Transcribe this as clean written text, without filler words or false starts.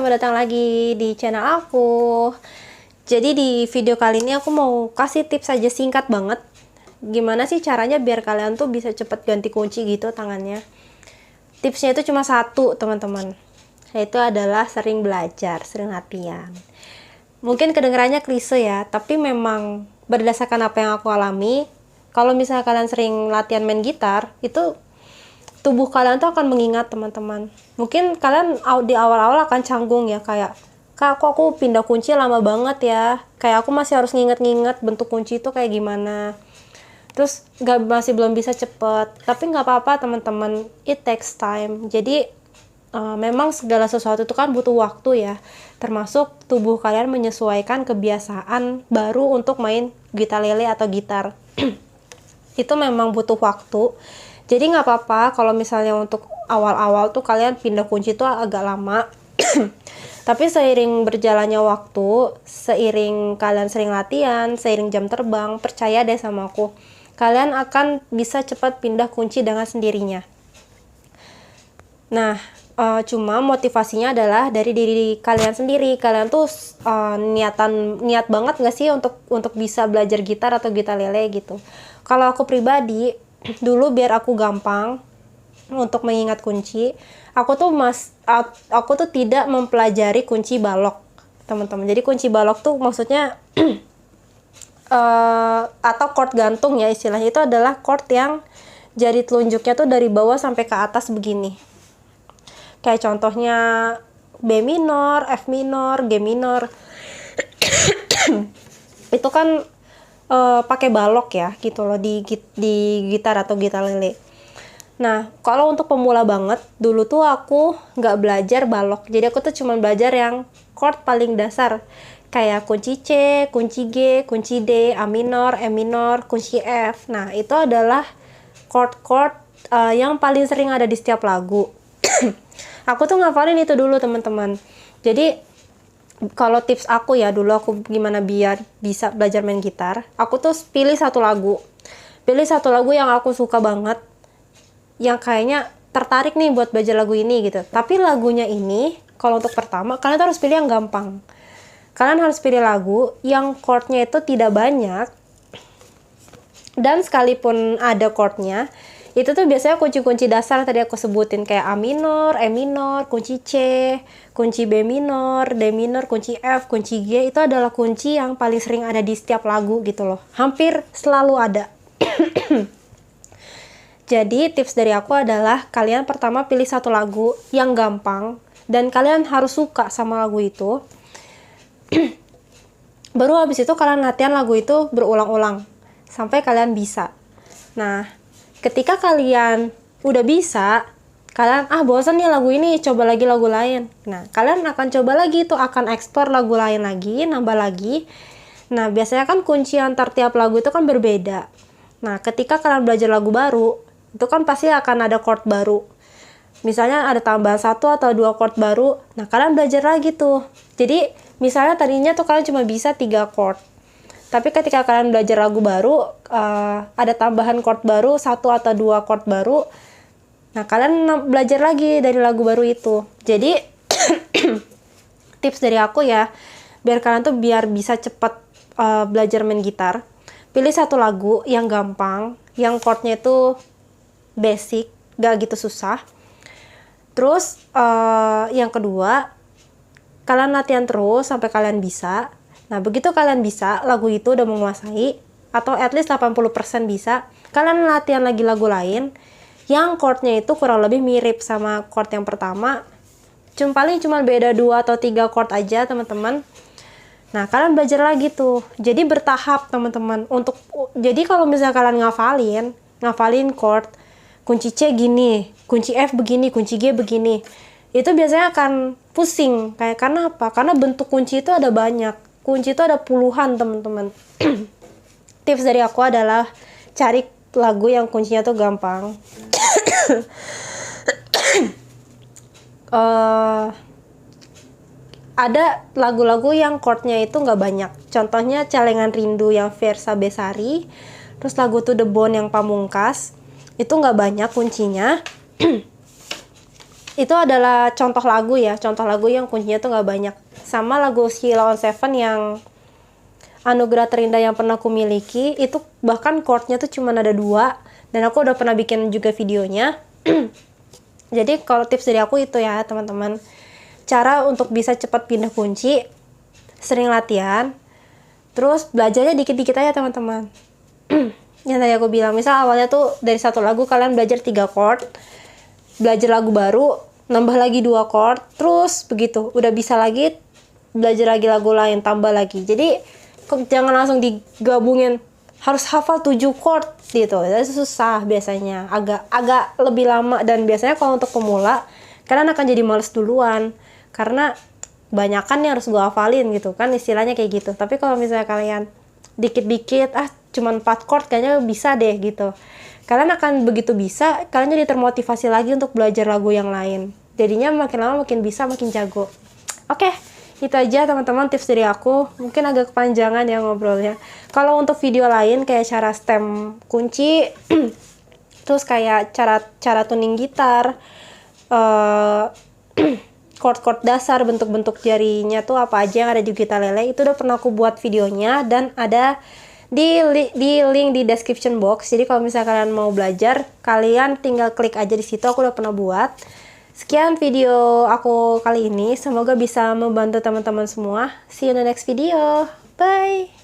selamat datang lagi di channel aku. Jadi di video kali ini aku mau kasih tips aja singkat banget. Gimana sih caranya biar kalian tuh bisa cepet ganti kunci gitu tangannya. Tipsnya itu cuma satu teman-teman. Yaitu adalah sering belajar, sering latihan. Mungkin kedengarannya klise ya, tapi memang berdasarkan apa yang aku alami. Kalau misalnya kalian sering latihan main gitar, itu tubuh kalian tuh akan mengingat teman-teman. Mungkin kalian di awal-awal akan canggung ya, kayak kak kok aku pindah kunci lama banget ya, kayak aku masih harus nginget-nginget bentuk kunci itu kayak gimana, terus masih belum bisa cepet. Tapi nggak apa-apa teman-teman, it takes time. Jadi memang segala sesuatu itu kan butuh waktu ya, termasuk tubuh kalian menyesuaikan kebiasaan baru untuk main gitar lele atau gitar. Itu memang butuh waktu. Jadi nggak apa-apa kalau misalnya untuk awal-awal tuh kalian pindah kunci tuh agak lama. Tapi seiring berjalannya waktu, seiring kalian sering latihan, seiring jam terbang, percaya deh sama aku, kalian akan bisa cepat pindah kunci dengan sendirinya. Nah, cuma motivasinya adalah dari diri kalian sendiri. Kalian tuh niat banget nggak sih untuk bisa belajar gitar atau gitar lele gitu. Kalau aku pribadi, dulu biar aku gampang untuk mengingat kunci, aku tuh tidak mempelajari kunci balok, teman-teman. Jadi kunci balok tuh maksudnya atau chord gantung ya istilahnya, itu adalah chord yang jari telunjuknya tuh dari bawah sampai ke atas begini. Kayak contohnya B minor, F minor, G minor. Itu kan pakai balok ya gitu loh di gitar atau gitar lele. Nah, kalau untuk pemula banget, dulu tuh aku nggak belajar balok. Jadi aku tuh cuma belajar yang chord paling dasar. Kayak kunci C, kunci G, kunci D, A minor, E minor, kunci F. Nah, itu adalah chord-chord yang paling sering ada di setiap lagu. Aku tuh ngafalin itu dulu teman-teman. Jadi kalau tips aku ya, dulu aku gimana biar bisa belajar main gitar, aku tuh pilih satu lagu yang aku suka banget, yang kayaknya tertarik nih buat belajar lagu ini gitu. Tapi lagunya ini, kalau untuk pertama, kalian tuh harus pilih yang gampang. Kalian harus pilih lagu yang chordnya itu tidak banyak, dan sekalipun ada chordnya, itu tuh biasanya kunci-kunci dasar tadi aku sebutin, kayak A minor, E minor, kunci C, kunci B minor, D minor, kunci F, kunci G. Itu adalah kunci yang paling sering ada di setiap lagu gitu loh. Hampir selalu ada. Jadi tips dari aku adalah kalian pertama pilih satu lagu yang gampang dan kalian harus suka sama lagu itu. Baru habis itu kalian latihan lagu itu berulang-ulang sampai kalian bisa. Nah, ketika kalian udah bisa, kalian bosan nih lagu ini, coba lagi lagu lain. Nah, kalian akan coba lagi tuh, akan explore lagu lain lagi, nambah lagi. Nah, biasanya kan kunci antar tiap lagu itu kan berbeda. Nah, ketika kalian belajar lagu baru, itu kan pasti akan ada chord baru. Misalnya ada tambahan 1 atau 2 chord baru. Nah, kalian belajar lagi tuh. Jadi, misalnya tadinya tuh kalian cuma bisa 3 chord. Tapi ketika kalian belajar lagu baru, ada tambahan chord baru, 1 atau 2 chord baru. Nah, kalian belajar lagi dari lagu baru itu. Jadi, tips dari aku ya, biar kalian tuh biar bisa cepet belajar main gitar, pilih satu lagu yang gampang, yang chordnya itu basic, gak gitu susah. Terus, yang kedua, kalian latihan terus sampai kalian bisa. Nah, begitu kalian bisa, lagu itu udah menguasai, atau at least 80% bisa, kalian latihan lagi lagu lain, yang chordnya itu kurang lebih mirip sama chord yang pertama, paling cuma beda 2 atau 3 chord aja, teman-teman. Nah, kalian belajar lagi tuh. Jadi bertahap, teman-teman. Jadi kalau misalnya kalian ngafalin chord, kunci C gini, kunci F begini, kunci G begini, itu biasanya akan pusing. Karena apa? Karena bentuk kunci itu ada banyak. Kunci itu ada puluhan, teman-teman. Tips dari aku adalah cari lagu yang kuncinya tuh gampang. Ada lagu-lagu yang chordnya itu nggak banyak. Contohnya Celengan Rindu yang Versa Besari. Terus lagu To The Bone yang Pamungkas. Itu nggak banyak kuncinya. itu adalah contoh lagu ya, contoh lagu yang kuncinya tuh nggak banyak. Sama lagu Sheila on Seven yang Anugerah Terindah Yang Pernah Ku Miliki, itu bahkan chordnya tuh cuma ada 2, dan aku udah pernah bikin juga videonya. Jadi kalau tips dari aku itu ya teman-teman, cara untuk bisa cepat pindah kunci, sering latihan, terus belajarnya dikit-dikit aja teman-teman. Yang tadi aku bilang, misal awalnya tuh dari satu lagu kalian belajar 3 chord, belajar lagu baru, nambah lagi 2 chord, terus begitu, udah bisa lagi, belajar lagi lagu lain, tambah lagi. Jadi jangan langsung digabungin harus hafal 7 chord gitu, itu susah biasanya, agak lebih lama. Dan biasanya kalau untuk pemula kalian akan jadi males duluan karena banyakan nih harus gue hafalin gitu kan, istilahnya kayak gitu. Tapi kalau misalnya kalian dikit-dikit, cuman 4 chord kayaknya bisa deh gitu, kalian akan begitu bisa, kalian jadi termotivasi lagi untuk belajar lagu yang lain. Jadinya makin lama makin bisa, makin jago. Oke, itu aja teman-teman tips dari aku. Mungkin agak kepanjangan ya ngobrolnya. Kalau untuk video lain kayak cara stem kunci, terus kayak cara tuning gitar, chord-chord dasar, bentuk-bentuk jarinya tuh apa aja yang ada di gitar lele, itu udah pernah aku buat videonya dan ada di link di description box. Jadi kalau misalnya kalian mau belajar, kalian tinggal klik aja di situ, aku udah pernah buat. Sekian video aku kali ini, semoga bisa membantu teman-teman semua. See you in the next video. Bye.